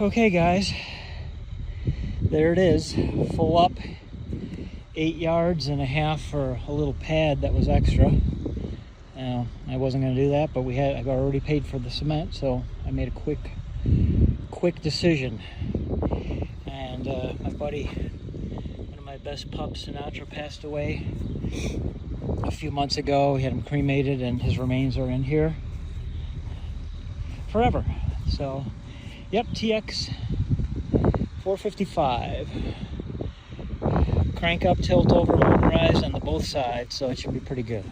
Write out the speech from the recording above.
Okay guys, there it is, full up, 8.5 yards for a little pad that was extra. Now, I wasn't going to do that, but I've already paid for the cement, so I made a quick decision. And my buddy, one of my best pups, Sinatra, passed away a few months ago. We had him cremated, and his remains are in here forever. So, yep, TX 455. Crank up, tilt over, motorized on both sides, so it should be pretty good.